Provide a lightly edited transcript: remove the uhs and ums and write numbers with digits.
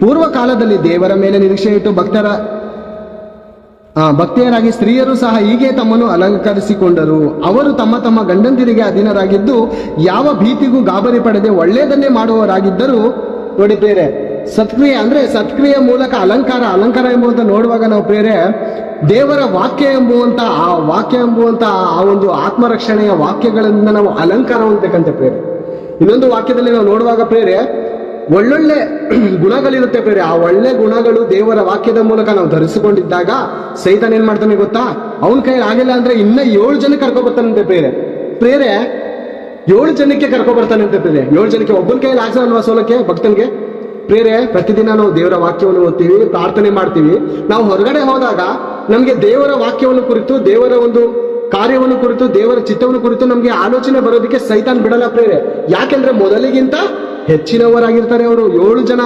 ಪೂರ್ವ ಕಾಲದಲ್ಲಿ ದೇವರ ಮೇಲೆ ನಿರೀಕ್ಷೆ ಇಟ್ಟು ಭಕ್ತಿಯರಾಗಿ ಸ್ತ್ರೀಯರು ಸಹ ಹೀಗೆ ತಮ್ಮನ್ನು ಅಲಂಕರಿಸಿಕೊಂಡರು. ಅವರು ತಮ್ಮ ತಮ್ಮ ಗಂಡಂದಿರಿಗೆ ಅಧೀನರಾಗಿದ್ದು ಯಾವ ಭೀತಿಗೂ ಗಾಬರಿ ಪಡೆದೆ ಒಳ್ಳೆಯದನ್ನೇ ಮಾಡುವವರಾಗಿದ್ದರು. ನೋಡಿ ಪ್ರೇರೆ, ಸತ್ಕ್ರಿಯೆ ಮೂಲಕ ಅಲಂಕಾರ ಎಂಬುವಂತ ನೋಡುವಾಗ ನಾವು ಪ್ರೇರೆ ದೇವರ ವಾಕ್ಯ ಎಂಬುವಂತ ಆ ಒಂದು ಆತ್ಮರಕ್ಷಣೆಯ ವಾಕ್ಯಗಳಿಂದ ನಾವು ಅಲಂಕಾರ ಹೊಂದಬೇಕಂತೆ ಪ್ರೇರೆ. ಇನ್ನೊಂದು ವಾಕ್ಯದಲ್ಲಿ ನಾವು ನೋಡುವಾಗ ಪ್ರೇರೆ ಒಳ್ಳೊಳ್ಳೆ ಗುಣಗಳಿರುತ್ತೆ ಪ್ರೇರೆ. ಆ ಒಳ್ಳೆ ಗುಣಗಳು ದೇವರ ವಾಕ್ಯದ ಮೂಲಕ ನಾವು ಧರಿಸಿಕೊಂಡಿದ್ದಾಗ ಸೈತಾನ್ ಏನ್ ಮಾಡ್ತಾನೆ ಗೊತ್ತಾ, ಅವನ ಕೈ ಆಗಿಲ್ಲ ಅಂದ್ರೆ ಇನ್ನ 7 ಜನ ಕರ್ಕೊಬರ್ತಾನಂತೆ ಪ್ರೇರೆ 7 ಜನಕ್ಕೆ ಕರ್ಕೊಬರ್ತಾನಂತೆ ಪ್ರೇರೆ. 7 ಜನಕ್ಕೆ ಒಬ್ಬನ ಕೈಯಲ್ಲಿ ಆಗ್ಸಲ್ವಾ ಸೋಲಕ್ಕೆ ಭಕ್ತನ್ಗೆ ಪ್ರೇರೆ. ಪ್ರತಿದಿನ ನಾವು ದೇವರ ವಾಕ್ಯವನ್ನು ಓದ್ತೀವಿ, ಪ್ರಾರ್ಥನೆ ಮಾಡ್ತೀವಿ. ನಾವು ಹೊರಗಡೆ ಹೋದಾಗ ನಮ್ಗೆ ದೇವರ ವಾಕ್ಯವನ್ನು ಕುರಿತು, ದೇವರ ಒಂದು ಕಾರ್ಯವನ್ನು ಕುರಿತು, ದೇವರ ಚಿತ್ತವನ್ನು ಕುರಿತು ನಮ್ಗೆ ಆಲೋಚನೆ ಬರೋದಕ್ಕೆ ಸೈತಾನ್ ಬಿಡಲ್ಲ ಪ್ರೇರೆ. ಯಾಕೆಂದ್ರೆ ಮೊದಲಿಗಿಂತ ಹೆಚ್ಚಿನವರಾಗಿರ್ತಾರೆ ಅವರು. 7 ಜನ